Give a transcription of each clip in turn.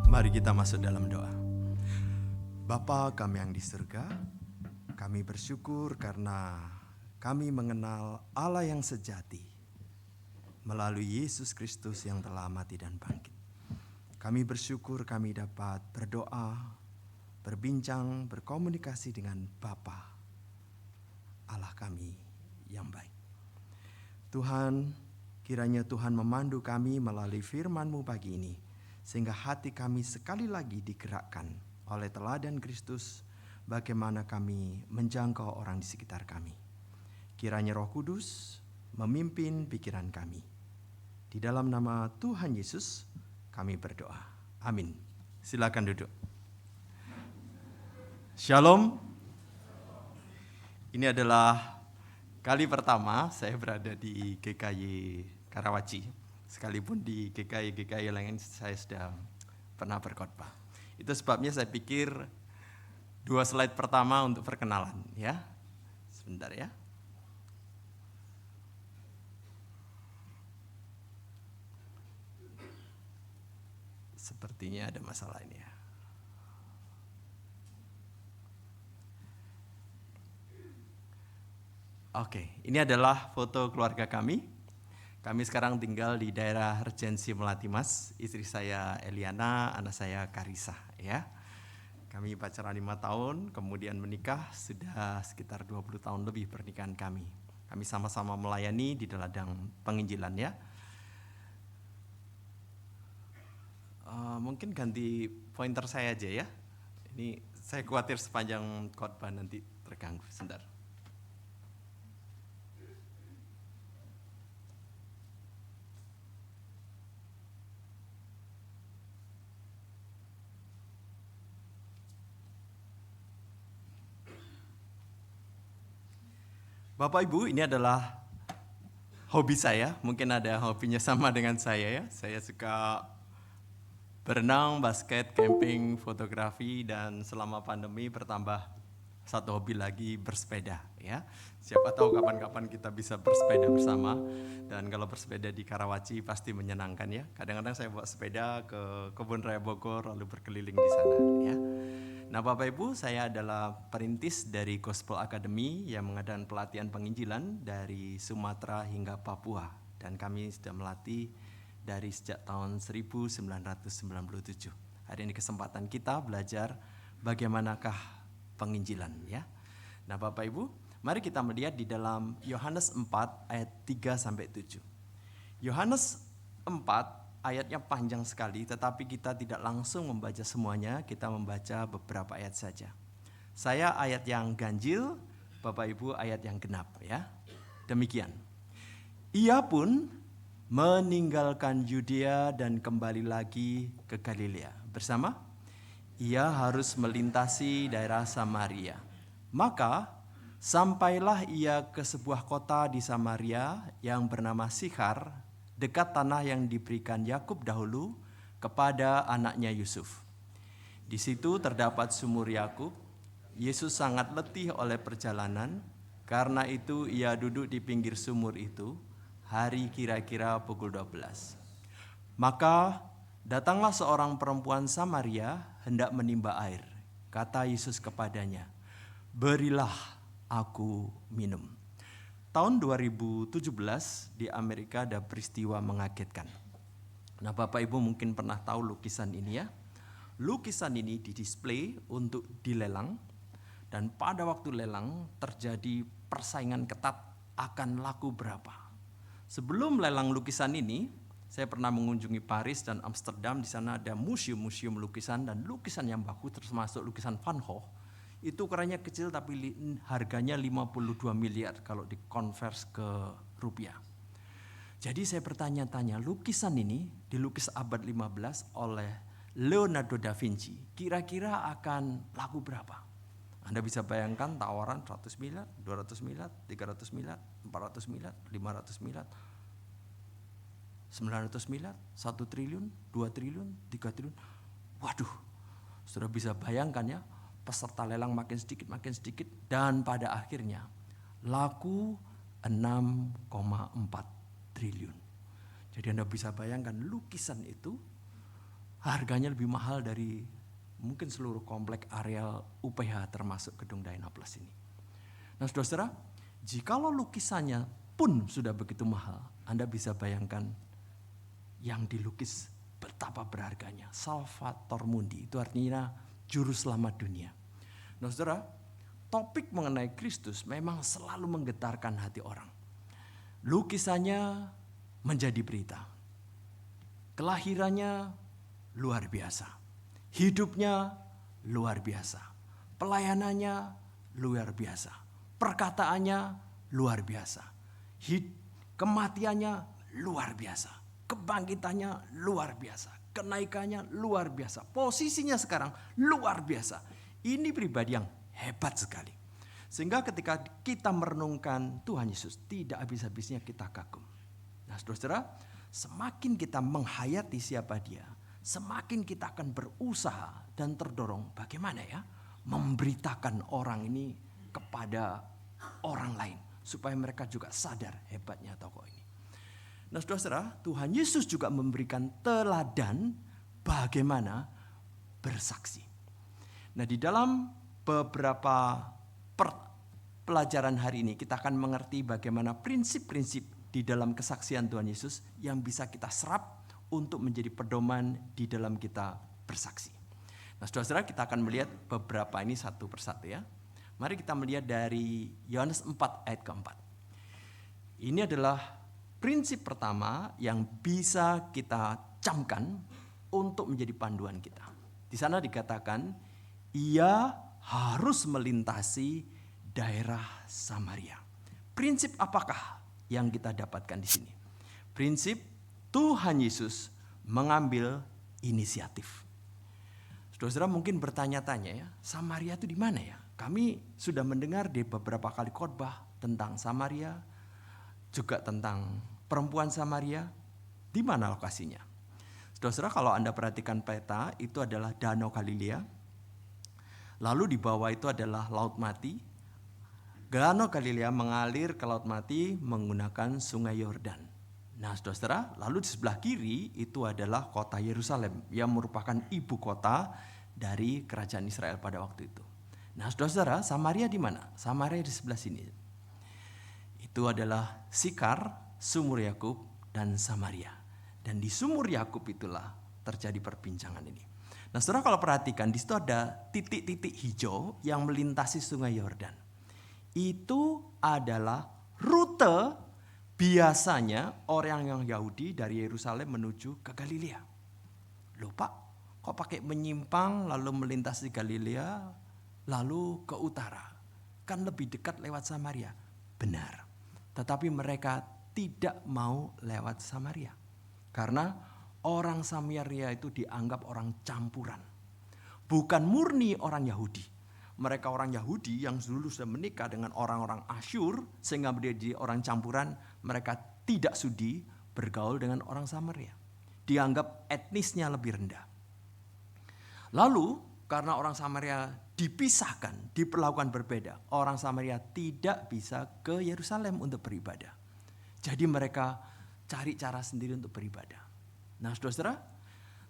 Mari kita masuk dalam doa. Bapa kami yang di surga, kami bersyukur karena kami mengenal Allah yang sejati melalui Yesus Kristus yang telah mati dan bangkit. Kami bersyukur kami dapat berdoa, berbincang, berkomunikasi dengan Bapa Allah kami yang baik. Tuhan, kiranya Tuhan memandu kami melalui firman-Mu pagi ini, sehingga hati kami sekali lagi digerakkan oleh teladan Kristus, bagaimana kami menjangkau orang di sekitar kami. Kiranya Roh Kudus memimpin pikiran kami. Di dalam nama Tuhan Yesus kami berdoa. Amin. Silakan duduk. Shalom. Ini adalah kali pertama saya berada di GKY Karawaci. Sekalipun di GKY lain saya sudah pernah berkhotbah. Itu sebabnya saya pikir 2 slide pertama untuk perkenalan, ya. Sebentar ya. Sepertinya ada masalah ini ya. Oke, ini adalah foto keluarga kami. Kami sekarang tinggal di daerah Regensi Melati Mas. Istri saya Eliana, anak saya Karisa, ya. Kami pacaran 5 tahun, kemudian menikah sudah sekitar 20 tahun lebih pernikahan kami. Kami sama-sama melayani di ladang penginjilan, ya. Mungkin ganti pointer saya aja ya. Ini saya khawatir sepanjang khotbah nanti terganggu. Sebentar. Bapak Ibu, ini adalah hobi saya. Mungkin ada hobinya sama dengan saya ya. Saya suka berenang, basket, camping, fotografi, dan selama pandemi bertambah satu hobi lagi, bersepeda ya. Siapa tahu kapan-kapan kita bisa bersepeda bersama. Dan kalau bersepeda di Karawaci pasti menyenangkan ya. Kadang-kadang saya bawa sepeda ke Kebun Raya Bogor lalu berkeliling di sana ya. Nah Bapak Ibu, saya adalah perintis dari Gospel Academy yang mengadakan pelatihan penginjilan dari Sumatera hingga Papua. Dan kami sudah melatih dari sejak tahun 1997. Hari ini kesempatan kita belajar bagaimanakah penginjilan ya. Nah Bapak Ibu, mari kita melihat di dalam Yohanes 4 ayat 3-7. Yohanes 4 ayatnya panjang sekali, tetapi kita tidak langsung membaca semuanya, kita membaca beberapa ayat saja. Saya ayat yang ganjil, Bapak Ibu ayat yang genap ya. Demikian. Ia pun meninggalkan Yudea dan kembali lagi ke Galilea. Bersama, ia harus melintasi daerah Samaria. Maka sampailah ia ke sebuah kota di Samaria yang bernama Sikhar, dekat tanah yang diberikan Yakub dahulu kepada anaknya Yusuf. Di situ terdapat sumur Yakub. Yesus sangat letih oleh perjalanan, karena itu ia duduk di pinggir sumur itu. Hari kira-kira pukul 12. Maka datanglah seorang perempuan Samaria hendak menimba air. Kata Yesus kepadanya, "Berilah aku minum." Tahun 2017 di Amerika ada peristiwa mengagetkan. Nah Bapak Ibu mungkin pernah tahu lukisan ini ya. Lukisan ini didisplay untuk dilelang, dan pada waktu lelang terjadi persaingan ketat akan laku berapa. Sebelum lelang lukisan ini, saya pernah mengunjungi Paris dan Amsterdam. Di sana ada museum-museum lukisan, dan lukisan yang bagus termasuk lukisan Van Gogh. Itu ukurannya kecil tapi harganya 52 miliar kalau dikonvers ke rupiah. Jadi saya bertanya-tanya, lukisan ini dilukis abad 15 oleh Leonardo da Vinci, kira-kira akan laku berapa? Anda bisa bayangkan tawaran 100 miliar, 200 miliar, 300 miliar, 400 miliar, 500 miliar, 900 miliar, 1 triliun, 2 triliun, 3 triliun. Waduh, sudah bisa bayangkan ya. Peserta lelang makin sedikit, dan pada akhirnya laku 6,4 triliun. Jadi Anda bisa bayangkan lukisan itu harganya lebih mahal dari mungkin seluruh komplek areal UPH termasuk gedung Dynaplus ini. Nah saudara-saudara, jikalau lukisannya pun sudah begitu mahal, Anda bisa bayangkan yang dilukis betapa berharganya. Salvator Mundi, itu artinya juru selamat dunia. Nah saudara, topik mengenai Kristus memang selalu menggetarkan hati orang. Lukisannya menjadi berita. Kelahirannya luar biasa. Hidupnya luar biasa. Pelayanannya luar biasa. Perkataannya luar biasa. Kematiannya luar biasa. Kebangkitannya luar biasa. Kenaikannya luar biasa. Posisinya sekarang luar biasa. Ini pribadi yang hebat sekali. Sehingga ketika kita merenungkan Tuhan Yesus, tidak habis-habisnya kita kagum. Nah saudara-saudara, semakin kita menghayati siapa dia, semakin kita akan berusaha dan terdorong bagaimana ya memberitakan orang ini kepada orang lain. Supaya mereka juga sadar hebatnya tokoh ini. Nah saudara-saudara, Tuhan Yesus juga memberikan teladan bagaimana bersaksi. Nah di dalam beberapa pelajaran hari ini kita akan mengerti bagaimana prinsip-prinsip di dalam kesaksian Tuhan Yesus yang bisa kita serap untuk menjadi pedoman di dalam kita bersaksi. Nah saudara-saudara, kita akan melihat beberapa ini satu persatu ya. Mari kita melihat dari Yohanes 4 ayat keempat. Ini adalah prinsip pertama yang bisa kita camkan untuk menjadi panduan kita. Di sana dikatakan, ia harus melintasi daerah Samaria. Prinsip apakah yang kita dapatkan di sini? Prinsip Tuhan Yesus mengambil inisiatif. Saudara-saudara mungkin bertanya-tanya ya, Samaria itu di mana ya? Kami sudah mendengar di beberapa kali khotbah tentang Samaria, juga tentang perempuan Samaria. Di mana lokasinya? Saudara-saudara, kalau Anda perhatikan peta, itu adalah Danau Galilea. Lalu di bawah itu adalah Laut Mati. Danau Galilea mengalir ke Laut Mati menggunakan Sungai Yordan. Nah, saudara-saudara, lalu di sebelah kiri itu adalah kota Yerusalem yang merupakan ibu kota dari kerajaan Israel pada waktu itu. Nah, saudara-saudara, Samaria di mana? Samaria di sebelah sini. Itu adalah Sikar, Sumur Yakub, dan Samaria. Dan di Sumur Yakub itulah terjadi perbincangan ini. Nah, saudara kalau perhatikan di situ ada titik-titik hijau yang melintasi Sungai Yordan. Itu adalah rute biasanya orang yang Yahudi dari Yerusalem menuju ke Galilea. Loh Pak, kok pakai menyimpang lalu melintasi Galilea? Lalu ke utara, kan lebih dekat lewat Samaria. Benar, tetapi mereka tidak mau lewat Samaria. Karena orang Samaria itu dianggap orang campuran. Bukan murni orang Yahudi. Mereka orang Yahudi yang dulu sudah menikah dengan orang-orang Asyur, sehingga menjadi orang campuran, mereka tidak sudi bergaul dengan orang Samaria. Dianggap etnisnya lebih rendah. Lalu, karena orang Samaria dipisahkan, diperlakukan berbeda. Orang Samaria tidak bisa ke Yerusalem untuk beribadah. Jadi mereka cari cara sendiri untuk beribadah. Nah saudara-saudara,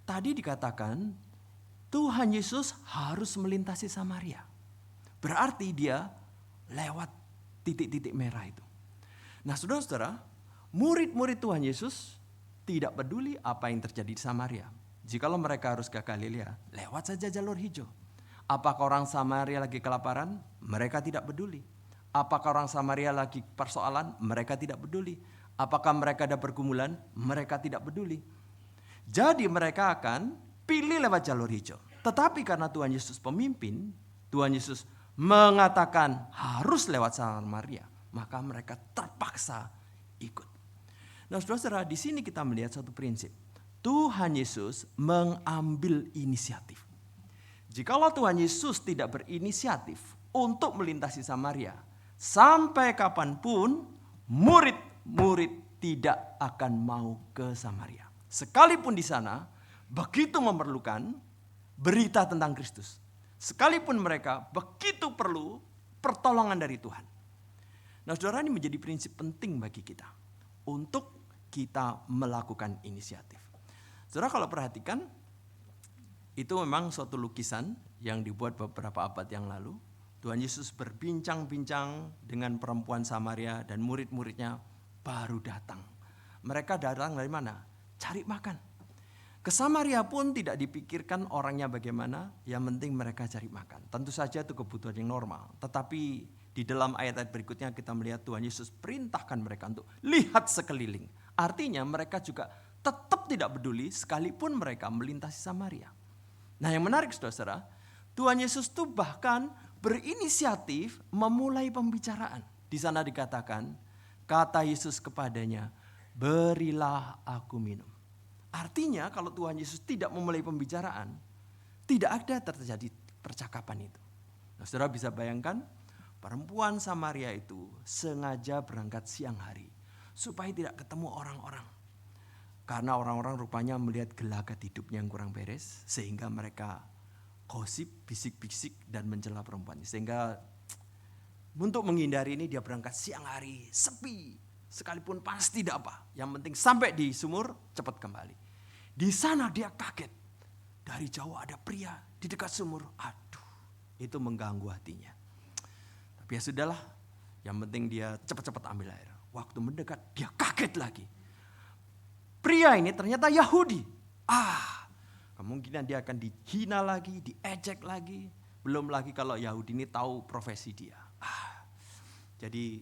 tadi dikatakan Tuhan Yesus harus melintasi Samaria. Berarti dia lewat titik-titik merah itu. Nah saudara-saudara, murid-murid Tuhan Yesus tidak peduli apa yang terjadi di Samaria. Jikalau mereka harus ke Galilea, lewat saja jalur hijau. Apakah orang Samaria lagi kelaparan? Mereka tidak peduli. Apakah orang Samaria lagi persoalan? Mereka tidak peduli. Apakah mereka ada pergumulan? Mereka tidak peduli. Jadi mereka akan pilih lewat jalur hijau. Tetapi karena Tuhan Yesus pemimpin, Tuhan Yesus mengatakan harus lewat Samaria, maka mereka terpaksa ikut. Nah saudara-saudara, di sini kita melihat satu prinsip. Tuhan Yesus mengambil inisiatif. Jikalau Tuhan Yesus tidak berinisiatif untuk melintasi Samaria, sampai kapanpun murid-murid tidak akan mau ke Samaria. Sekalipun di sana begitu memerlukan berita tentang Kristus. Sekalipun mereka begitu perlu pertolongan dari Tuhan. Nah saudara, ini menjadi prinsip penting bagi kita untuk kita melakukan inisiatif. Saudara kalau perhatikan, Itu memang suatu lukisan yang dibuat beberapa abad yang lalu. Tuhan Yesus berbincang-bincang dengan perempuan Samaria dan murid-muridnya baru datang. Mereka datang dari mana? Cari makan. Ke Samaria pun tidak dipikirkan orangnya bagaimana, yang penting mereka cari makan. Tentu saja itu kebutuhan yang normal. Tetapi di dalam ayat-ayat berikutnya kita melihat Tuhan Yesus perintahkan mereka untuk lihat sekeliling. Artinya mereka juga tetap tidak peduli sekalipun mereka melintasi Samaria. Nah yang menarik saudara, Tuhan Yesus tuh bahkan berinisiatif memulai pembicaraan. Di sana dikatakan, kata Yesus kepadanya, berilah aku minum. Artinya kalau Tuhan Yesus tidak memulai pembicaraan, tidak ada terjadi percakapan itu. Nah, saudara bisa bayangkan, perempuan Samaria itu sengaja berangkat siang hari supaya tidak ketemu orang-orang. Karena orang-orang rupanya melihat gelagat hidupnya yang kurang beres, sehingga mereka gosip, bisik-bisik dan mencela perempuan. Sehingga untuk menghindari ini dia berangkat siang hari, sepi, sekalipun panas tidak apa. Yang penting sampai di sumur cepat kembali. Di sana dia kaget, dari jauh ada pria di dekat sumur. Aduh, itu mengganggu hatinya. Tapi ya sudahlah, yang penting dia cepat-cepat ambil air. Waktu mendekat dia kaget lagi. Pria ini ternyata Yahudi. Kemungkinan dia akan dihina lagi, diejek lagi. Belum lagi kalau Yahudi ini tahu profesi dia. Jadi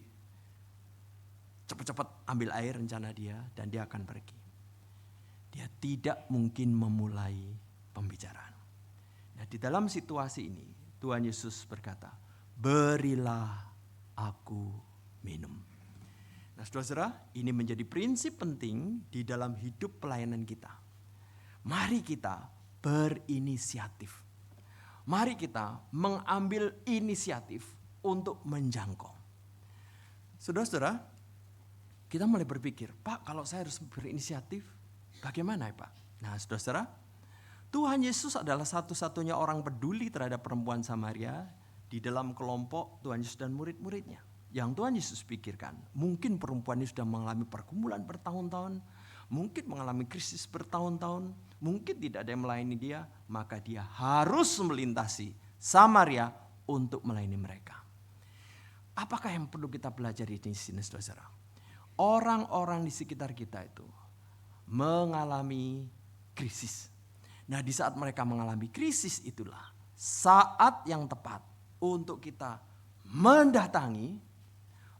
cepat-cepat ambil air rencana dia dan dia akan pergi. Dia tidak mungkin memulai pembicaraan. Nah, di dalam situasi ini Tuhan Yesus berkata, berilah aku minum. Nah saudara, ini menjadi prinsip penting di dalam hidup pelayanan kita. Mari kita berinisiatif. Mari kita mengambil inisiatif untuk menjangkau. Saudara-saudara, kita mulai berpikir, Pak kalau saya harus berinisiatif, bagaimana ya Pak? Nah saudara-saudara, Tuhan Yesus adalah satu-satunya orang peduli terhadap perempuan Samaria di dalam kelompok Tuhan Yesus dan murid-muridnya. Yang Tuhan Yesus pikirkan, mungkin perempuan ini sudah mengalami pergumulan bertahun-tahun, mungkin mengalami krisis bertahun-tahun, mungkin tidak ada yang melayani dia, maka dia harus melintasi Samaria untuk melayani mereka. Apakah yang perlu kita pelajari di sini saudara? Orang-orang di sekitar kita itu mengalami krisis. Nah di saat mereka mengalami krisis itulah saat yang tepat untuk kita mendatangi,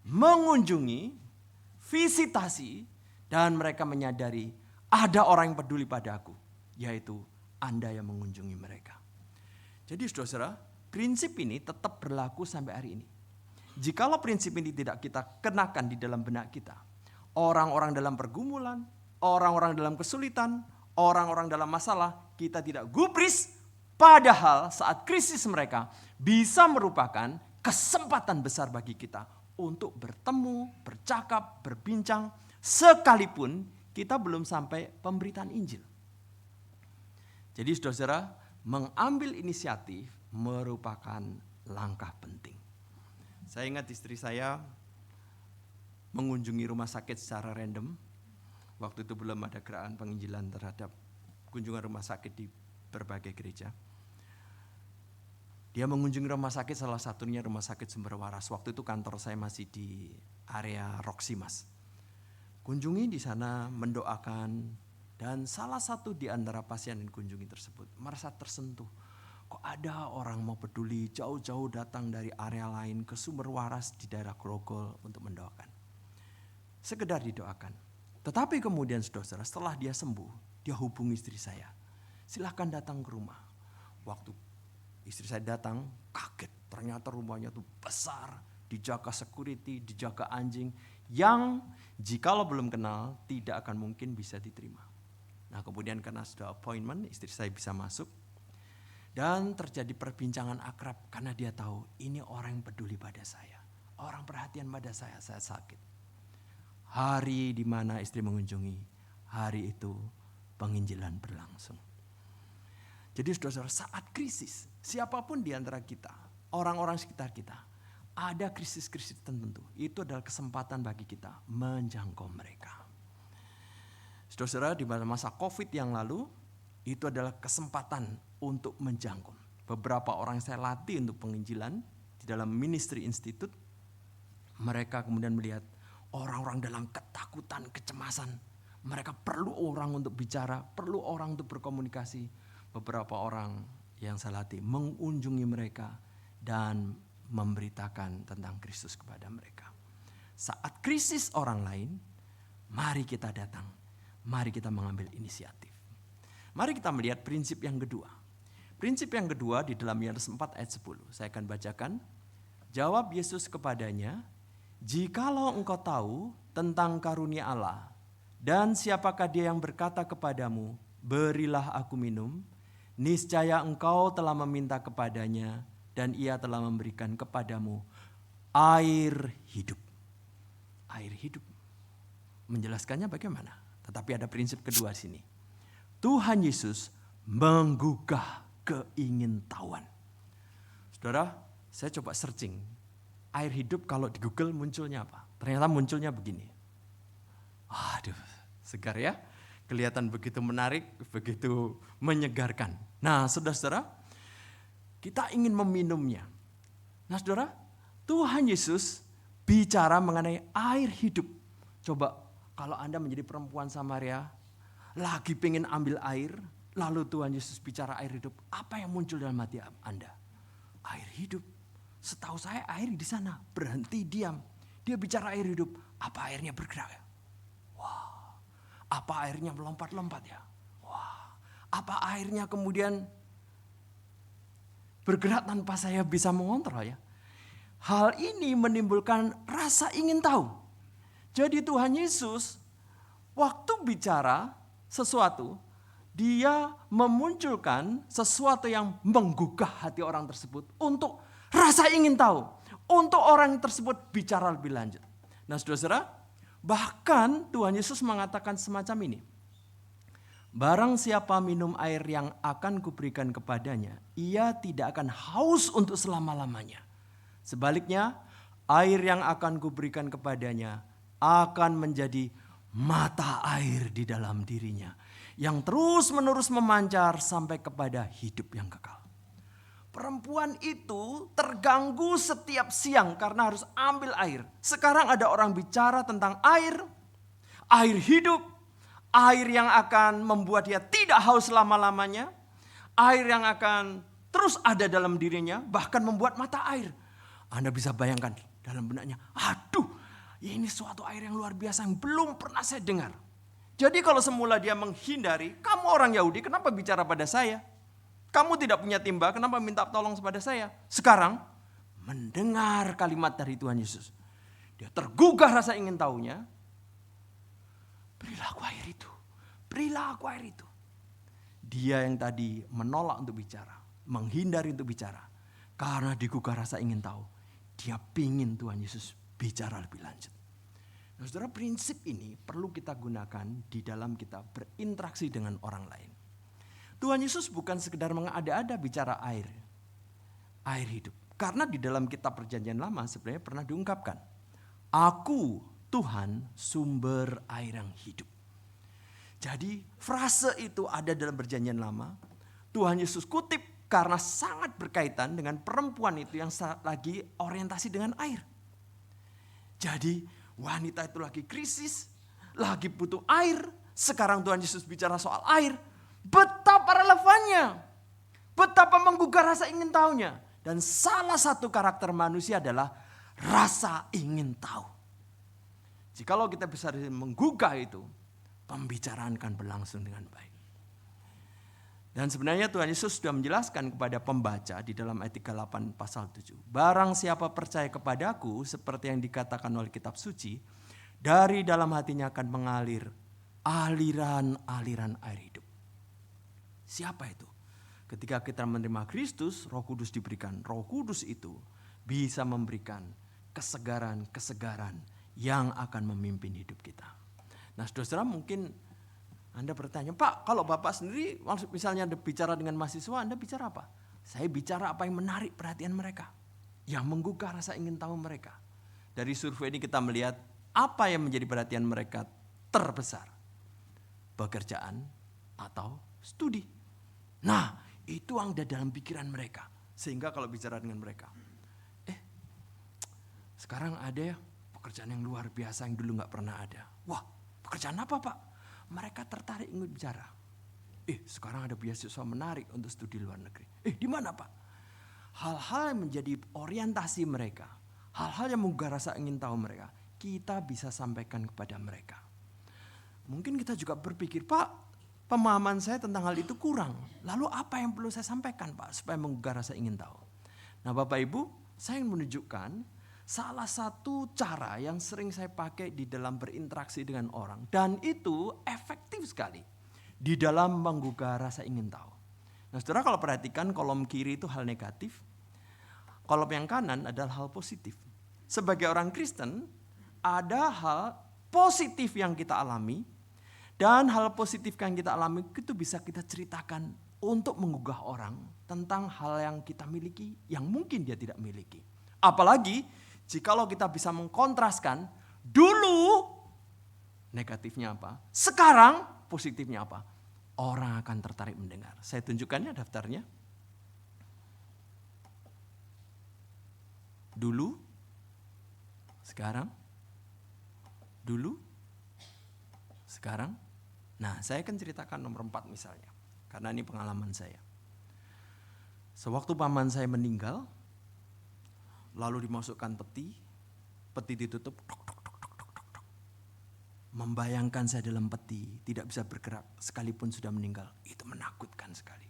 mengunjungi, visitasi, dan mereka menyadari ada orang yang peduli pada aku, yaitu Anda yang mengunjungi mereka. Jadi saudara, prinsip ini tetap berlaku sampai hari ini. Jikalau prinsip ini tidak kita kenakan di dalam benak kita, orang-orang dalam pergumulan, orang-orang dalam kesulitan, orang-orang dalam masalah, kita tidak gubris, padahal saat krisis mereka bisa merupakan kesempatan besar bagi kita untuk bertemu, bercakap, berbincang, sekalipun kita belum sampai pemberitaan Injil. Jadi saudara, mengambil inisiatif merupakan langkah penting. Saya ingat istri saya mengunjungi rumah sakit secara random. Waktu itu belum ada gerakan penginjilan terhadap kunjungan rumah sakit di berbagai gereja. Dia mengunjungi rumah sakit, salah satunya rumah sakit Sumber Waras. Waktu itu kantor saya masih di area Roxy Mas. Kunjungi di sana, mendoakan, dan salah satu di antara pasien yang kunjungi tersebut merasa tersentuh. Kok ada orang mau peduli jauh-jauh datang dari area lain ke Sumber Waras di daerah Grogol untuk mendoakan. Sekedar didoakan. Tetapi kemudian saudara, setelah dia sembuh, dia hubungi istri saya. Silahkan datang ke rumah. Waktu istri saya datang, kaget. Ternyata rumahnya tuh besar, dijaga security, dijaga anjing, yang jikalau belum kenal tidak akan mungkin bisa diterima. Nah kemudian karena sudah appointment, istri saya bisa masuk. Dan terjadi perbincangan akrab karena dia tahu ini orang yang peduli pada saya. Orang perhatian pada saya sakit. Hari di mana istri mengunjungi, hari itu penginjilan berlangsung. Jadi saudara, saat krisis, siapapun di antara kita, orang-orang sekitar kita, ada krisis-krisis tertentu. Itu adalah kesempatan bagi kita menjangkau mereka. Saudara, di masa COVID yang lalu, itu adalah kesempatan untuk menjangkau. Beberapa orang saya latih untuk penginjilan di dalam ministry institute. Mereka kemudian melihat orang-orang dalam ketakutan, kecemasan. Mereka perlu orang untuk bicara, perlu orang untuk berkomunikasi. Beberapa orang yang saya latih mengunjungi mereka dan memberitakan tentang Kristus kepada mereka. Saat krisis orang lain, mari kita datang. Mari kita mengambil inisiatif. Mari kita melihat prinsip yang kedua. Prinsip yang kedua di dalam Yohanes 4 ayat 10. Saya akan bacakan. Jawab Yesus kepadanya, "Jikalau engkau tahu tentang karunia Allah, dan siapakah dia yang berkata kepadamu, berilah aku minum, niscaya engkau telah meminta kepadanya, dan ia telah memberikan kepadamu air hidup." Air hidup. Menjelaskannya bagaimana? Tetapi ada prinsip kedua sini. Tuhan Yesus menggugah keingintahuan. Saudara, saya coba searching. Air hidup kalau di Google munculnya apa? Ternyata munculnya begini. Aduh, segar ya. Kelihatan begitu menarik, begitu menyegarkan. Nah, saudara-saudara, kita ingin meminumnya. Nah, saudara, Tuhan Yesus bicara mengenai air hidup. Coba kalau Anda menjadi perempuan Samaria, lagi pengen ambil air, lalu Tuhan Yesus bicara air hidup. Apa yang muncul dalam hati Anda? Air hidup. Setahu saya air di sana berhenti diam. Dia bicara air hidup. Apa airnya bergerak ya? Wah. Apa airnya melompat-lompat ya? Wah. Apa airnya kemudian bergerak tanpa saya bisa mengontrol ya? Hal ini menimbulkan rasa ingin tahu. Jadi Tuhan Yesus waktu bicara sesuatu, dia memunculkan sesuatu yang menggugah hati orang tersebut untuk rasa ingin tahu. Untuk orang tersebut bicara lebih lanjut. Nah, saudara-saudara, bahkan Tuhan Yesus mengatakan semacam ini. Barang siapa minum air yang akan kuberikan kepadanya, ia tidak akan haus untuk selama-lamanya. Sebaliknya, air yang akan kuberikan kepadanya akan menjadi mata air di dalam dirinya, yang terus-menerus memancar sampai kepada hidup yang kekal. Perempuan itu terganggu setiap siang karena harus ambil air. Sekarang ada orang bicara tentang air hidup, air yang akan membuat dia tidak haus lama-lamanya, air yang akan terus ada dalam dirinya, bahkan membuat mata air. Anda bisa bayangkan dalam benaknya, aduh, ini suatu air yang luar biasa yang belum pernah saya dengar. Jadi kalau semula dia menghindari, kamu orang Yahudi kenapa bicara pada saya? Kamu tidak punya timba, kenapa minta tolong kepada saya? Sekarang mendengar kalimat dari Tuhan Yesus, dia tergugah rasa ingin tahunya. Berilah aku air itu, berilah aku air itu. Dia yang tadi menolak untuk bicara, menghindari untuk bicara, karena digugah rasa ingin tahu, dia pingin Tuhan Yesus bicara lebih lanjut. Nah, saudara, prinsip ini perlu kita gunakan di dalam kita berinteraksi dengan orang lain. Tuhan Yesus bukan sekedar mengada-ada bicara air hidup. Karena di dalam kitab Perjanjian Lama sebenarnya pernah diungkapkan, Aku Tuhan sumber air yang hidup. Jadi frase itu ada dalam Perjanjian Lama. Tuhan Yesus kutip karena sangat berkaitan dengan perempuan itu yang lagi orientasi dengan air. Jadi wanita itu lagi krisis, lagi butuh air. Sekarang Tuhan Yesus bicara soal air. Betapa relevannya, betapa menggugah rasa ingin tahunya. Dan salah satu karakter manusia adalah rasa ingin tahu. Jikalau kita bisa menggugah itu, pembicaraan akan berlangsung dengan baik. Dan sebenarnya Tuhan Yesus sudah menjelaskan kepada pembaca di dalam ayat 38 pasal 7. Barang siapa percaya kepadaku, seperti yang dikatakan oleh kitab suci, dari dalam hatinya akan mengalir aliran-aliran air hidup. Siapa itu? Ketika kita menerima Kristus, Roh Kudus diberikan. Roh Kudus itu bisa memberikan kesegaran-kesegaran yang akan memimpin hidup kita. Nah, saudara, mungkin Anda bertanya, Pak, kalau Bapak sendiri misalnya Anda bicara dengan mahasiswa, Anda bicara apa? Saya bicara apa yang menarik perhatian mereka, yang menggugah rasa ingin tahu mereka. Dari survei ini kita melihat apa yang menjadi perhatian mereka terbesar. Pekerjaan atau studi. Nah, Itu yang ada dalam pikiran mereka. Sehingga kalau bicara dengan mereka, sekarang ada ya pekerjaan yang luar biasa yang dulu gak pernah ada. Wah, pekerjaan apa Pak? Mereka tertarik ingin bicara. Sekarang ada beasiswa menarik untuk studi luar negeri. Di mana Pak? Hal-hal yang menjadi orientasi mereka, hal-hal yang menggugah rasa ingin tahu mereka, kita bisa sampaikan kepada mereka. Mungkin kita juga berpikir, Pak, pemahaman saya tentang hal itu kurang. Lalu apa yang perlu saya sampaikan Pak supaya menggugah rasa ingin tahu? Nah Bapak Ibu, saya ingin menunjukkan salah satu cara yang sering saya pakai di dalam berinteraksi dengan orang. Dan itu efektif sekali di dalam menggugah rasa ingin tahu. Nah saudara kalau perhatikan kolom kiri itu hal negatif. Kolom yang kanan adalah hal positif. Sebagai orang Kristen ada hal positif yang kita alami. Dan hal positif yang kita alami itu bisa kita ceritakan untuk menggugah orang tentang hal yang kita miliki yang mungkin dia tidak miliki. Apalagi jikalau kita bisa mengkontraskan dulu negatifnya apa, sekarang positifnya apa. Orang akan tertarik mendengar. Saya tunjukkannya daftarnya. Dulu, sekarang, dulu, sekarang. Nah, saya akan ceritakan nomor 4 misalnya. Karena ini pengalaman saya. Sewaktu paman saya meninggal, lalu dimasukkan peti ditutup, membayangkan saya dalam peti, tidak bisa bergerak sekalipun sudah meninggal. Itu menakutkan sekali.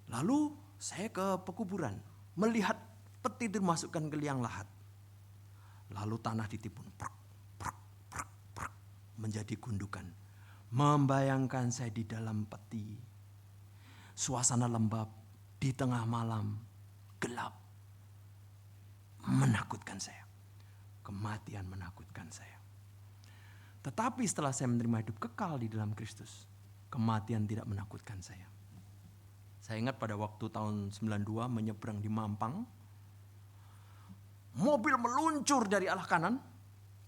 Lalu saya ke pekuburan, melihat peti itu dimasukkan ke liang lahat. Lalu tanah ditimbun, menjadi gundukan. Membayangkan saya di dalam peti, suasana lembab, di tengah malam, gelap. Menakutkan saya. Kematian menakutkan saya. Tetapi setelah saya menerima hidup kekal di dalam Kristus, kematian tidak menakutkan saya. Saya ingat pada waktu tahun 92 menyeberang di Mampang, mobil meluncur dari arah kanan,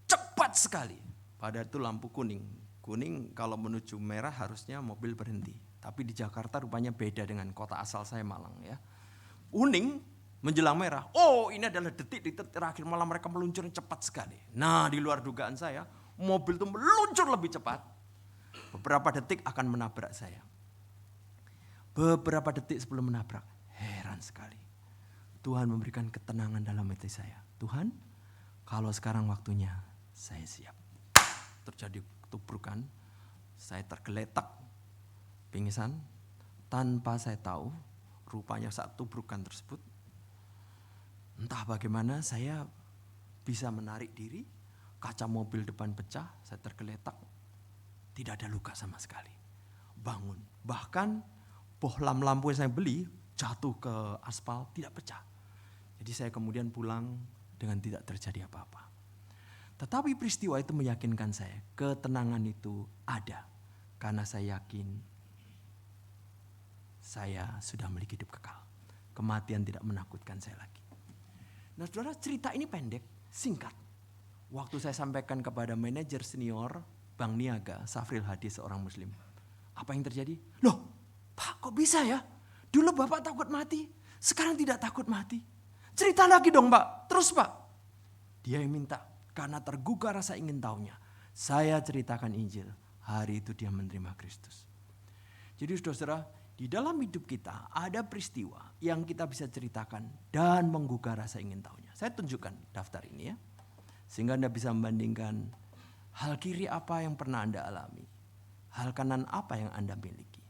cepat sekali. Pada itu lampu kuning. Kuning kalau menuju merah harusnya mobil berhenti. Tapi di Jakarta rupanya beda dengan kota asal saya Malang ya. Kuning menjelang merah. Oh, ini adalah detik-detik terakhir, malah mereka meluncur cepat sekali. Nah, di luar dugaan saya, mobil itu meluncur lebih cepat. Beberapa detik akan menabrak saya. Beberapa detik sebelum menabrak, heran sekali. Tuhan memberikan ketenangan dalam hati saya. Tuhan, kalau sekarang waktunya, saya siap. Terjadi tubrukan, saya tergeletak, pingsan, tanpa saya tahu, rupanya saat tubrukan tersebut, entah bagaimana saya bisa menarik diri, kaca mobil depan pecah, saya tergeletak, tidak ada luka sama sekali. Bangun, bahkan bohlam lampu yang saya beli jatuh ke aspal, tidak pecah. Jadi saya kemudian pulang dengan tidak terjadi apa-apa. Tetapi peristiwa itu meyakinkan saya, ketenangan itu ada. Karena saya yakin saya sudah memiliki hidup kekal. Kematian tidak menakutkan saya lagi. Nah saudara, cerita ini pendek, singkat. Waktu saya sampaikan kepada manajer senior Bank Niaga, Safril Hadi, seorang muslim. Apa yang terjadi? Loh, Pak kok bisa ya? Dulu Bapak takut mati, sekarang tidak takut mati. Cerita lagi dong Pak, terus Pak. Dia yang minta. Karena tergugah rasa ingin tahunya, saya ceritakan Injil. Hari itu dia menerima Kristus. Jadi saudara, di dalam hidup kita ada peristiwa yang kita bisa ceritakan dan menggugah rasa ingin tahunya. Saya tunjukkan daftar ini ya. Sehingga Anda bisa membandingkan hal kiri apa yang pernah Anda alami. Hal kanan apa yang Anda miliki.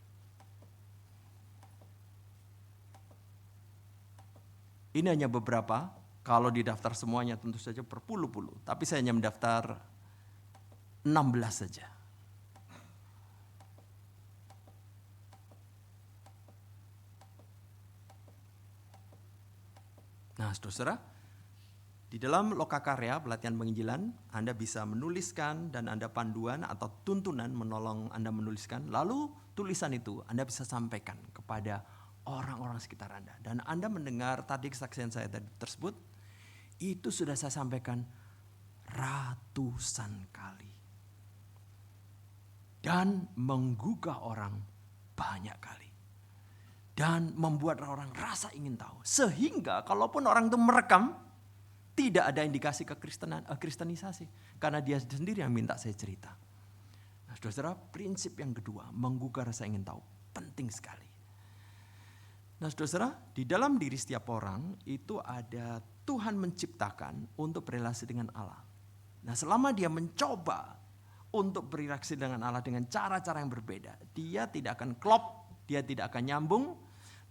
Ini hanya beberapa. Kalau di daftar semuanya tentu saja berpuluh-puluh. Tapi saya hanya mendaftar 16 saja. Nah saudara, di dalam Lokakarya pelatihan penginjilan, Anda bisa menuliskan dan ada panduan atau tuntunan menolong Anda menuliskan. Lalu tulisan itu Anda bisa sampaikan kepada orang-orang sekitar Anda. Dan Anda mendengar tadi kesaksian saya tersebut, itu sudah saya sampaikan ratusan kali. Dan menggugah orang banyak kali. dan membuat orang rasa ingin tahu. Sehingga kalaupun orang itu merekam, tidak ada indikasi kristenisasi. Karena dia sendiri yang minta saya cerita. Nah, saudara, prinsip yang kedua, menggugah rasa ingin tahu. Penting sekali. Nah, saudara, di dalam diri setiap orang itu ada Tuhan menciptakan untuk berrelasi dengan Allah. Nah, selama dia mencoba untuk berinteraksi dengan Allah dengan cara-cara yang berbeda, dia tidak akan klop, dia tidak akan nyambung.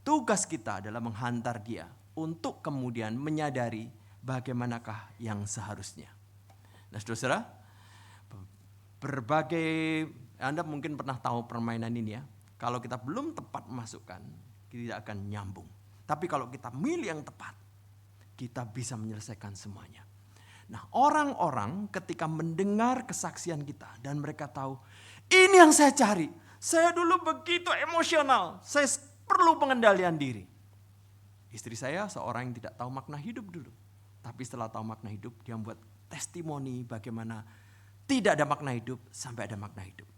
Tugas kita adalah menghantar dia untuk kemudian menyadari bagaimanakah yang seharusnya. Nah, saudara, Anda mungkin pernah tahu permainan ini ya. Kalau kita belum tepat memasukkan, tidak akan nyambung. Tapi kalau kita milih yang tepat, kita bisa menyelesaikan semuanya. Nah, orang-orang ketika mendengar kesaksian kita dan mereka tahu, ini yang saya cari. Saya dulu begitu emosional, saya perlu pengendalian diri. Istri saya seorang yang tidak tahu makna hidup dulu. Tapi setelah tahu makna hidup, dia membuat testimoni bagaimana tidak ada makna hidup sampai ada makna hidup.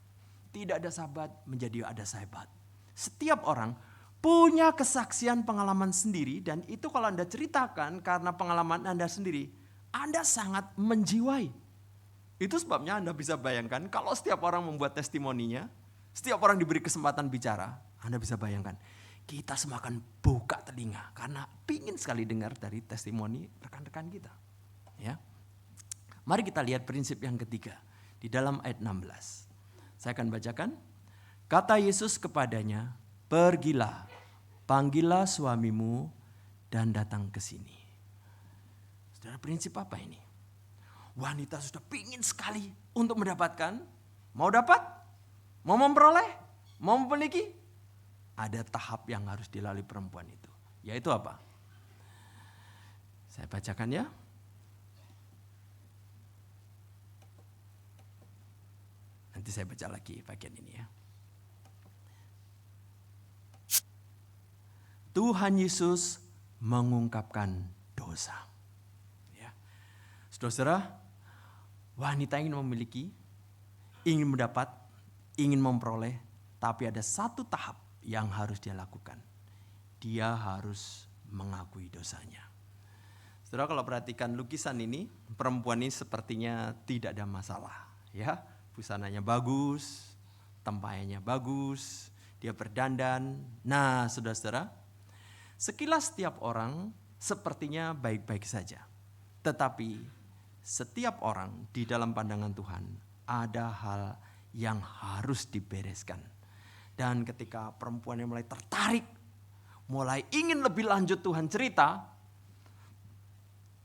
Tidak ada sahabat menjadi ada sahabat. Setiap orang punya kesaksian pengalaman sendiri dan itu kalau Anda ceritakan karena pengalaman Anda sendiri, Anda sangat menjiwai. Itu sebabnya Anda bisa bayangkan kalau setiap orang membuat testimoninya, setiap orang diberi kesempatan bicara, Anda bisa bayangkan. Kita semua akan buka telinga karena pingin sekali dengar dari testimoni rekan-rekan kita. Ya. Mari kita lihat prinsip yang ketiga di dalam ayat 16. Saya akan bacakan. Kata Yesus kepadanya, pergilah, panggillah suamimu dan datang ke sini. Saudara, prinsip apa ini? Wanita sudah pingin sekali untuk mendapatkan, mau dapat, mau memperoleh, mau memiliki. Ada tahap yang harus dilalui perempuan itu. Yaitu apa? Saya bacakan ya. Nanti saya baca lagi bagian ini ya. Tuhan Yesus mengungkapkan dosa. Ya. Saudara, wanita ingin memiliki, ingin mendapat, ingin memperoleh, tapi ada satu tahap yang harus dia lakukan. Dia harus mengakui dosanya. Saudara, kalau perhatikan lukisan ini, perempuan ini sepertinya tidak ada masalah. Ya, busananya bagus, tempayannya bagus, dia berdandan. Nah, saudara-saudara, sekilas setiap orang sepertinya baik-baik saja. Tetapi setiap orang di dalam pandangan Tuhan ada hal yang harus dibereskan. Dan ketika perempuan yang mulai tertarik, mulai ingin lebih lanjut Tuhan cerita,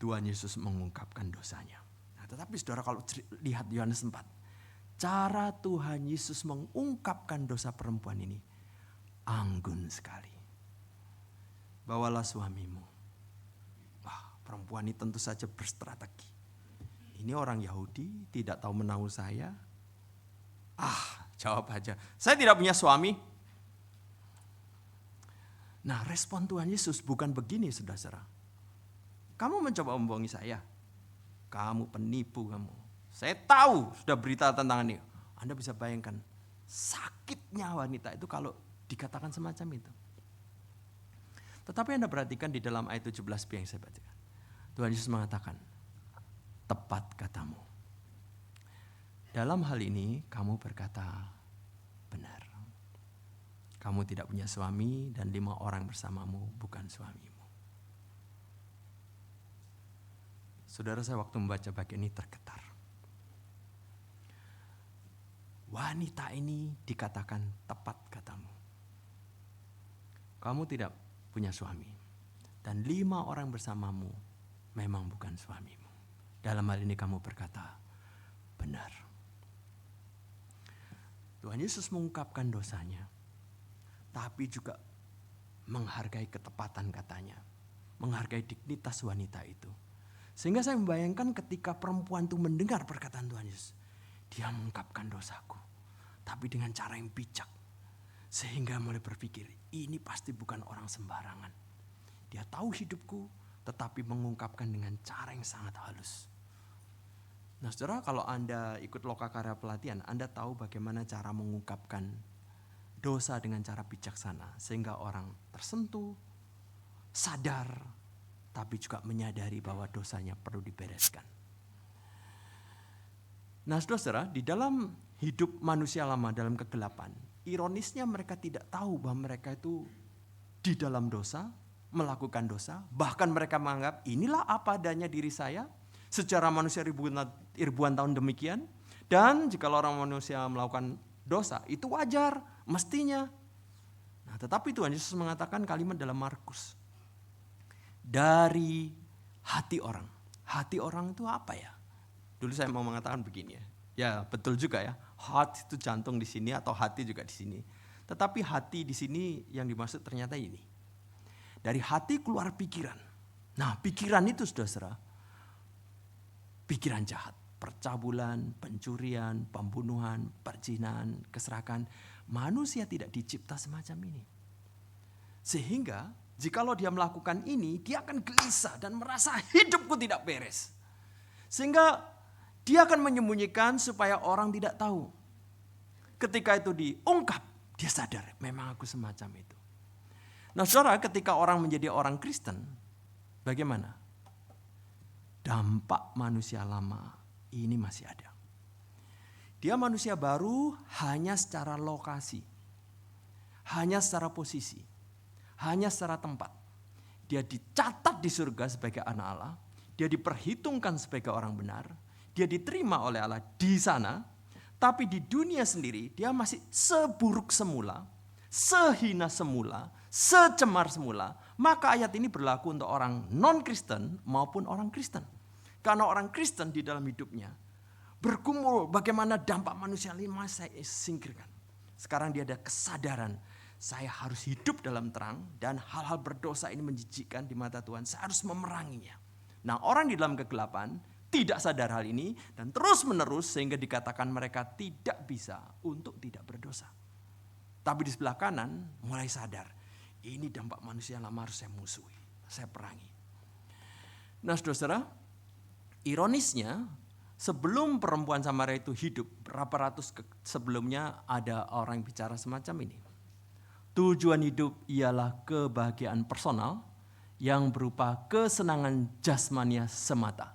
Tuhan Yesus mengungkapkan dosanya. Nah, tetapi saudara kalau lihat Yohanes 4, cara Tuhan Yesus mengungkapkan dosa perempuan ini anggun sekali. Bawalah suamimu. Wah, perempuan ini tentu saja berstrategi. Ini orang Yahudi, tidak tahu menahu saya. Jawab aja, saya tidak punya suami. Nah, respon Tuhan Yesus bukan begini, saudara-saudara. Kamu mencoba membohongi saya. Kamu penipu kamu. Saya tahu sudah berita tentang ini. Anda bisa bayangkan sakitnya wanita itu kalau dikatakan semacam itu. Tetapi Anda perhatikan di dalam ayat 17b yang saya bacakan. Tuhan Yesus mengatakan, tepat katamu. Dalam hal ini kamu berkata benar. Kamu tidak punya suami dan 5 orang bersamamu bukan suamimu. Saudara, saya waktu membaca bagian ini tergetar. Wanita ini dikatakan tepat katamu. Kamu tidak punya suami dan 5 orang bersamamu memang bukan suamimu. Dalam hal ini kamu berkata benar. Tuhan Yesus mengungkapkan dosanya, tapi juga menghargai ketepatan katanya, menghargai dignitas wanita itu. Sehingga saya membayangkan ketika perempuan itu mendengar perkataan Tuhan Yesus, dia mengungkapkan dosaku, tapi dengan cara yang bijak. Sehingga mulai berpikir, ini pasti bukan orang sembarangan. Dia tahu hidupku, tetapi mengungkapkan dengan cara yang sangat halus. Nah, saudara, kalau Anda ikut Lokakarya pelatihan, Anda tahu bagaimana cara mengungkapkan dosa dengan cara bijaksana. Sehingga orang tersentuh, sadar, tapi juga menyadari bahwa dosanya perlu dibereskan. Nah saudara, di dalam hidup manusia lama dalam kegelapan, ironisnya mereka tidak tahu bahwa mereka itu di dalam dosa, melakukan dosa. Bahkan mereka menganggap inilah apa adanya diri saya. Secara manusia ribuan tahun demikian. Dan jika orang manusia melakukan dosa, itu wajar, mestinya. Nah, tetapi Tuhan Yesus mengatakan kalimat dalam Markus. Dari hati orang. Hati orang itu apa ya? Dulu saya mau mengatakan begini ya. Ya betul juga ya. Heart itu jantung di sini atau hati juga di sini. Tetapi hati di sini yang dimaksud ternyata ini. Dari hati keluar pikiran. Nah pikiran itu saudara, pikiran jahat. Percabulan, pencurian, pembunuhan, perzinahan, keserakahan. Manusia tidak dicipta semacam ini. Sehingga jikalau dia melakukan ini, dia akan gelisah dan merasa hidupku tidak beres. Sehingga dia akan menyembunyikan supaya orang tidak tahu. Ketika itu diungkap, dia sadar memang aku semacam itu. Nah saudara, ketika orang menjadi orang Kristen, bagaimana? Dampak manusia lama ini masih ada. Dia manusia baru hanya secara lokasi, hanya secara posisi, hanya secara tempat. Dia dicatat di surga sebagai anak Allah, dia diperhitungkan sebagai orang benar, dia diterima oleh Allah di sana, tapi di dunia sendiri dia masih seburuk semula, sehina semula, secemar semula. Maka ayat ini berlaku untuk orang non-Kristen maupun orang Kristen. Karena orang Kristen di dalam hidupnya bergumul bagaimana dampak manusia lima saya singkirkan. Sekarang dia ada kesadaran, saya harus hidup dalam terang dan hal-hal berdosa ini menjijikkan di mata Tuhan. Saya harus memeranginya. Nah orang di dalam kegelapan tidak sadar hal ini dan terus menerus sehingga dikatakan mereka tidak bisa untuk tidak berdosa. Tapi di sebelah kanan mulai sadar, ini dampak manusia lama harus saya musuhi, saya perangi. Nah saudara, ironisnya sebelum perempuan Samaria itu hidup, berapa ratus sebelumnya ada orang yang bicara semacam ini. Tujuan hidup ialah kebahagiaan personal yang berupa kesenangan jasmania semata.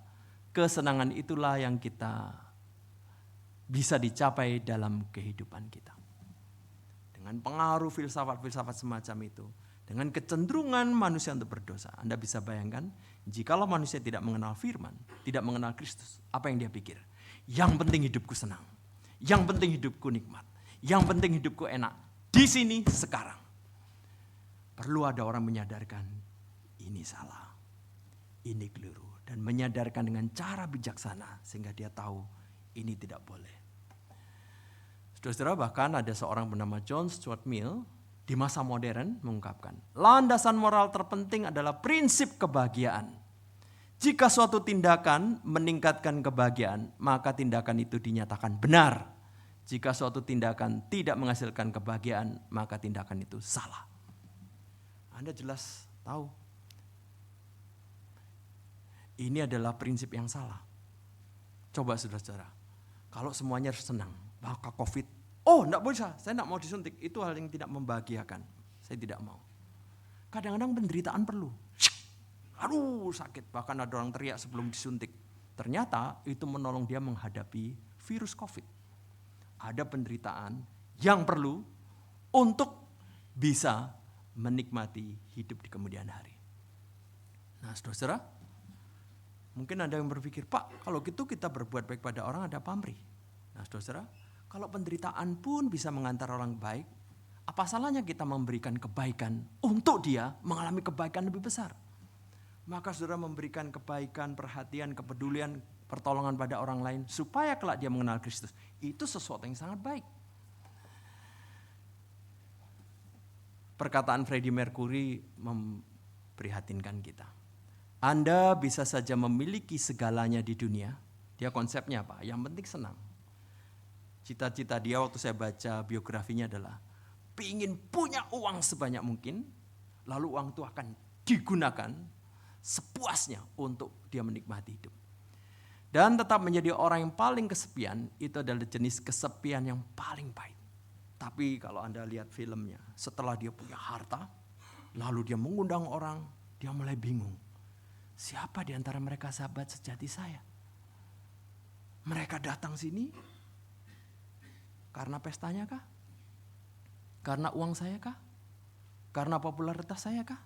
Kesenangan itulah yang kita bisa dicapai dalam kehidupan kita. Dengan pengaruh filsafat-filsafat semacam itu, dengan kecenderungan manusia untuk berdosa. Anda bisa bayangkan, jikalau manusia tidak mengenal firman, tidak mengenal Kristus, apa yang dia pikir? Yang penting hidupku senang, yang penting hidupku nikmat, yang penting hidupku enak. Di sini sekarang. Perlu ada orang menyadarkan, ini salah, ini keliru. Dan menyadarkan dengan cara bijaksana, sehingga dia tahu ini tidak boleh. Saudara-saudara, bahkan ada seorang bernama John Stuart Mill, di masa modern mengungkapkan, landasan moral terpenting adalah prinsip kebahagiaan. Jika suatu tindakan meningkatkan kebahagiaan, maka tindakan itu dinyatakan benar. Jika suatu tindakan tidak menghasilkan kebahagiaan, maka tindakan itu salah. Anda jelas tahu. Ini adalah prinsip yang salah. Coba saudara-saudara, kalau semuanya harus senang, maka COVID, oh enggak bisa, saya enggak mau disuntik. Itu hal yang tidak membahagiakan. Saya tidak mau. Kadang-kadang penderitaan perlu. Aduh sakit, bahkan ada orang teriak sebelum disuntik. Ternyata itu menolong dia menghadapi virus COVID. Ada penderitaan yang perlu untuk bisa menikmati hidup di kemudian hari. Nah saudara, mungkin ada yang berpikir, Pak kalau gitu kita berbuat baik pada orang ada pamrih. Nah saudara, kalau penderitaan pun bisa mengantar orang baik, apa salahnya kita memberikan kebaikan untuk dia mengalami kebaikan lebih besar? Maka saudara memberikan kebaikan, perhatian, kepedulian, pertolongan pada orang lain supaya kelak dia mengenal Kristus. Itu sesuatu yang sangat baik. Perkataan Freddie Mercury memprihatinkan kita. Anda bisa saja memiliki segalanya di dunia. Dia konsepnya apa? Yang penting senang. Cita-cita dia waktu saya baca biografinya adalah ingin punya uang sebanyak mungkin, lalu uang itu akan digunakan sepuasnya untuk dia menikmati hidup. Dan tetap menjadi orang yang paling kesepian, itu adalah jenis kesepian yang paling pahit. Tapi kalau Anda lihat filmnya, setelah dia punya harta, lalu dia mengundang orang, dia mulai bingung. Siapa di antara mereka sahabat sejati saya? Mereka datang sini karena pestanya kah? Karena uang saya kah? Karena popularitas saya kah?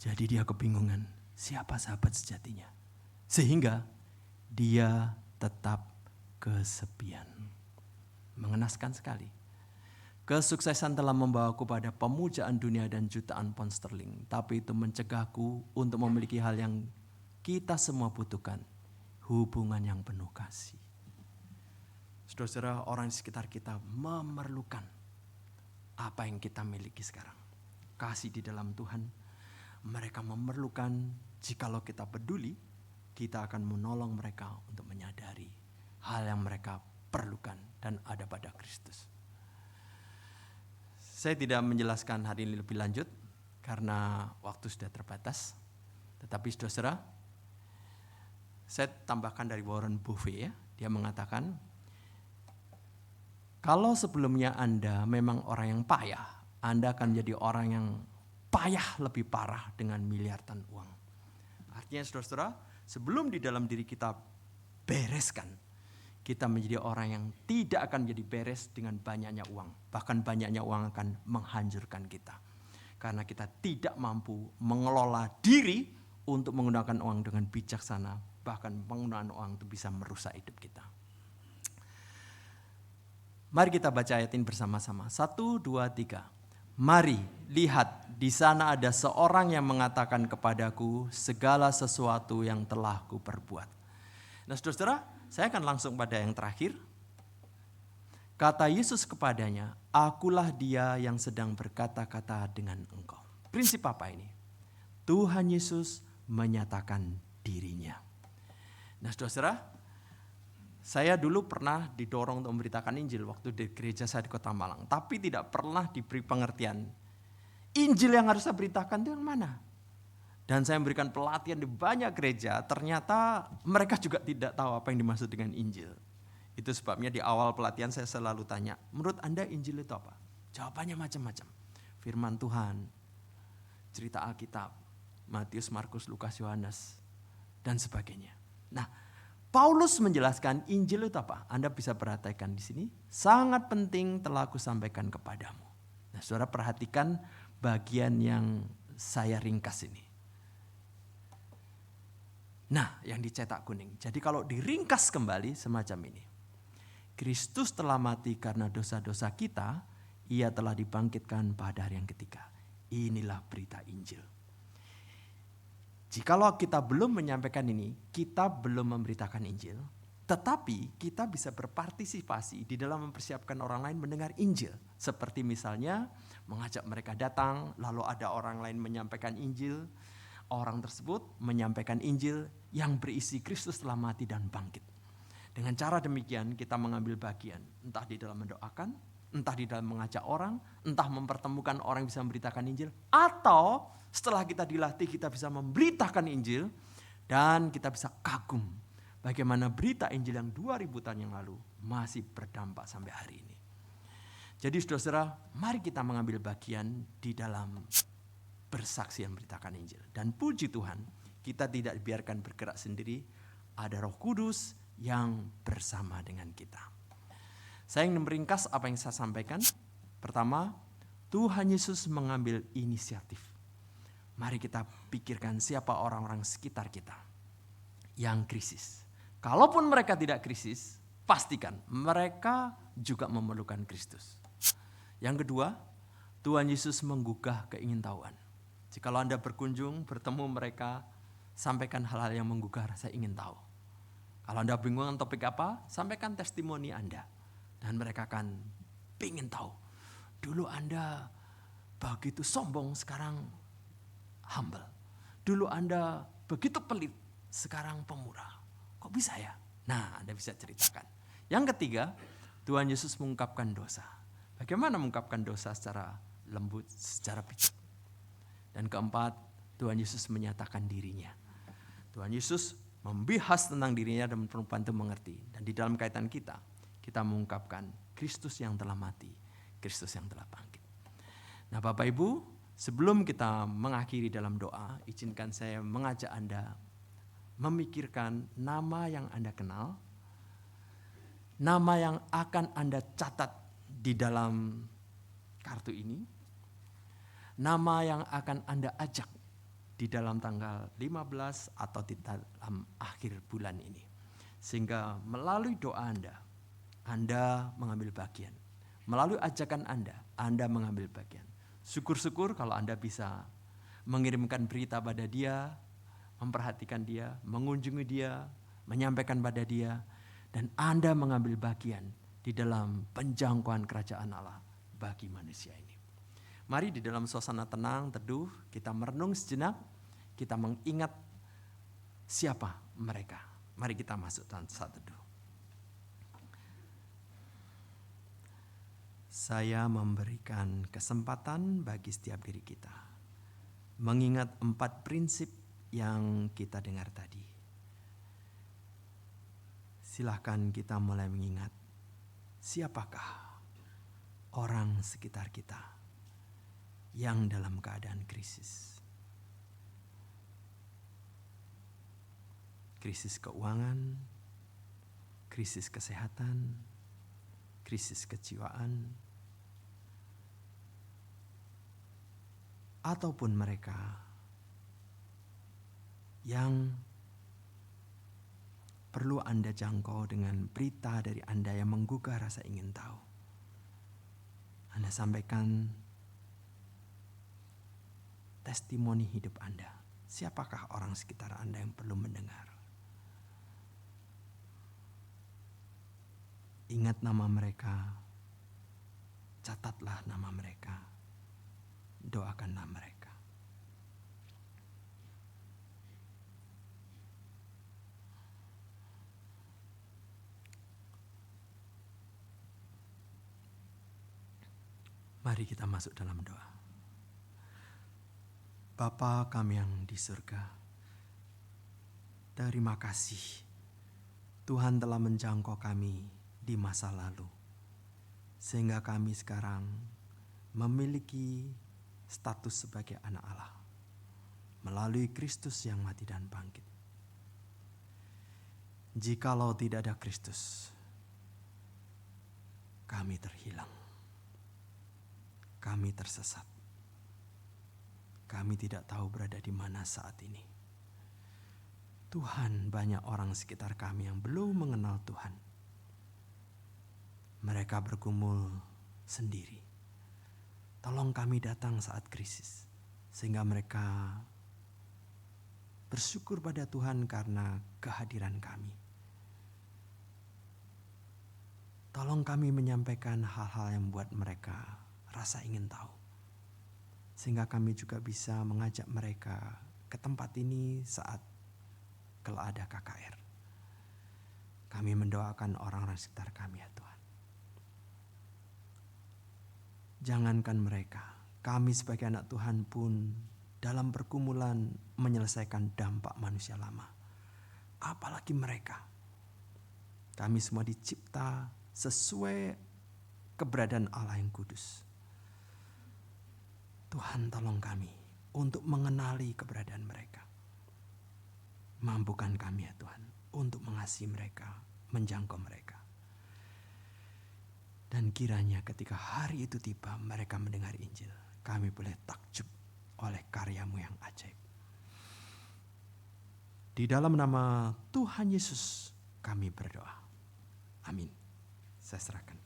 Jadi dia kebingungan, siapa sahabat sejatinya? Sehingga dia tetap kesepian. Mengenaskan sekali. Kesuksesan telah membawaku pada pemujaan dunia dan jutaan pound sterling. Tapi itu mencegahku untuk memiliki hal yang kita semua butuhkan. Hubungan yang penuh kasih. Saudara-saudara, orang di sekitar kita memerlukan apa yang kita miliki sekarang. Kasih di dalam Tuhan. Mereka memerlukan, jikalau kita peduli, kita akan menolong mereka untuk menyadari hal yang mereka perlukan dan ada pada Kristus. Saya tidak menjelaskan hari ini lebih lanjut karena waktu sudah terbatas. Tetapi saudara, saya tambahkan dari Warren Buffett ya. Dia mengatakan, kalau sebelumnya Anda memang orang yang payah, Anda akan menjadi orang yang payah lebih parah dengan miliaran uang. Artinya saudara, sebelum di dalam diri kita bereskan, kita menjadi orang yang tidak akan menjadi beres dengan banyaknya uang. Bahkan banyaknya uang akan menghancurkan kita. Karena kita tidak mampu mengelola diri untuk menggunakan uang dengan bijaksana. Bahkan penggunaan uang itu bisa merusak hidup kita. Mari kita baca ayat ini bersama-sama. 1, 2, 3. Mari lihat, di sana ada seorang yang mengatakan kepadaku segala sesuatu yang telah kuperbuat. Nah saudara, saya akan langsung pada yang terakhir. Kata Yesus kepadanya, akulah dia yang sedang berkata-kata dengan engkau. Prinsip apa ini? Tuhan Yesus menyatakan dirinya. Nah saudara, saya dulu pernah didorong untuk memberitakan Injil waktu di gereja saya di Kota Malang. Tapi tidak pernah diberi pengertian. Injil yang harus saya beritakan itu yang mana? Dan saya memberikan pelatihan di banyak gereja, ternyata mereka juga tidak tahu apa yang dimaksud dengan Injil. Itu sebabnya di awal pelatihan saya selalu tanya, menurut Anda Injil itu apa? Jawabannya macam-macam. Firman Tuhan, cerita Alkitab, Matius, Markus, Lukas, Yohanes, dan sebagainya. Nah, Paulus menjelaskan Injil itu apa? Anda bisa perhatikan di sini, sangat penting telah aku sampaikan kepadamu. Nah, saudara perhatikan bagian yang saya ringkas ini. Nah, yang dicetak kuning. Jadi kalau diringkas kembali semacam ini. Kristus telah mati karena dosa-dosa kita, ia telah dibangkitkan pada hari yang ketiga. Inilah berita Injil. Jikalau kita belum menyampaikan ini, kita belum memberitakan Injil. Tetapi kita bisa berpartisipasi di dalam mempersiapkan orang lain mendengar Injil. Seperti misalnya mengajak mereka datang, lalu ada orang lain menyampaikan Injil. Orang tersebut menyampaikan Injil yang berisi Kristus telah mati dan bangkit. Dengan cara demikian kita mengambil bagian, entah di dalam mendoakan, entah di dalam mengajak orang, entah mempertemukan orang yang bisa memberitakan Injil, atau setelah kita dilatih kita bisa memberitakan Injil dan kita bisa kagum bagaimana berita Injil yang 2000 tahun yang lalu masih berdampak sampai hari ini. Jadi saudara-saudara, mari kita mengambil bagian di dalam bersaksi dan memberitakan Injil. Dan puji Tuhan, kita tidak dibiarkan bergerak sendiri, ada Roh Kudus yang bersama dengan kita. Saya ingin meringkas apa yang saya sampaikan. Pertama, Tuhan Yesus mengambil inisiatif. Mari kita pikirkan siapa orang-orang sekitar kita yang krisis. Kalaupun mereka tidak krisis, pastikan mereka juga memerlukan Kristus. Yang kedua, Tuhan Yesus menggugah keingintahuan. Jikalau Anda berkunjung, bertemu mereka, sampaikan hal-hal yang menggugah rasa ingin tahu. Kalau Anda bingung topik apa, sampaikan testimoni Anda. Dan mereka akan ingin tahu. Dulu Anda begitu sombong, sekarang humble. Dulu Anda begitu pelit, sekarang pemurah. Kok bisa ya? Nah, Anda bisa ceritakan. Yang ketiga, Tuhan Yesus mengungkapkan dosa. Bagaimana mengungkapkan dosa secara lembut, secara bijak. Dan keempat, Tuhan Yesus menyatakan dirinya. Tuhan Yesus membahas tentang dirinya dan perempuan itu mengerti. Dan di dalam kaitan kita mengungkapkan Kristus yang telah mati, Kristus yang telah bangkit. Nah Bapak Ibu, sebelum kita mengakhiri dalam doa, izinkan saya mengajak Anda memikirkan nama yang Anda kenal, nama yang akan Anda catat di dalam kartu ini, nama yang akan Anda ajak di dalam tanggal 15 atau di dalam akhir bulan ini. Sehingga melalui doa Anda mengambil bagian. Melalui ajakan Anda mengambil bagian. Syukur-syukur kalau Anda bisa mengirimkan berita pada dia, memperhatikan dia, mengunjungi dia, menyampaikan pada dia, dan Anda mengambil bagian di dalam penjangkauan kerajaan Allah bagi manusia ini. Mari di dalam suasana tenang, teduh, kita merenung sejenak, kita mengingat siapa mereka. Mari kita masuk dalam saat teduh. Saya memberikan kesempatan bagi setiap diri kita mengingat 4 prinsip yang kita dengar tadi. Silahkan kita mulai mengingat siapakah orang sekitar kita yang dalam keadaan krisis. Krisis keuangan, krisis kesehatan, krisis kejiwaan, ataupun mereka yang perlu Anda jangkau dengan berita dari Anda yang menggugah rasa ingin tahu. Anda sampaikan testimoni hidup Anda. Siapakah orang sekitar Anda yang perlu mendengar? Ingat nama mereka, catatlah nama mereka, doakanlah mereka. Mari kita masuk dalam doa. Bapa kami yang di surga, terima kasih Tuhan telah menjangkau kami di masa lalu, sehingga kami sekarang memiliki status sebagai anak Allah melalui Kristus yang mati dan bangkit. Jikalau tidak ada Kristus, kami terhilang, kami tersesat, kami tidak tahu berada di mana saat ini. Tuhan, banyak orang sekitar kami yang belum mengenal Tuhan. Mereka bergumul sendiri. Tolong kami datang saat krisis, sehingga mereka bersyukur pada Tuhan karena kehadiran kami. Tolong kami menyampaikan hal-hal yang membuat mereka rasa ingin tahu, sehingga kami juga bisa mengajak mereka ke tempat ini saat kalau ada KKR. Kami mendoakan orang-orang sekitar kami, ya Tuhan. Jangankan mereka, kami sebagai anak Tuhan pun dalam pergumulan menyelesaikan dampak manusia lama. Apalagi mereka. Kami semua dicipta sesuai keberadaan Allah yang kudus. Tuhan, tolong kami untuk mengenali keberadaan mereka. Mampukan kami, ya Tuhan, untuk mengasihi mereka, menjangkau mereka. Dan kiranya ketika hari itu tiba, mereka mendengar Injil, kami boleh takjub oleh karya-Mu yang ajaib. Di dalam nama Tuhan Yesus kami berdoa. Amin. Saya serahkan.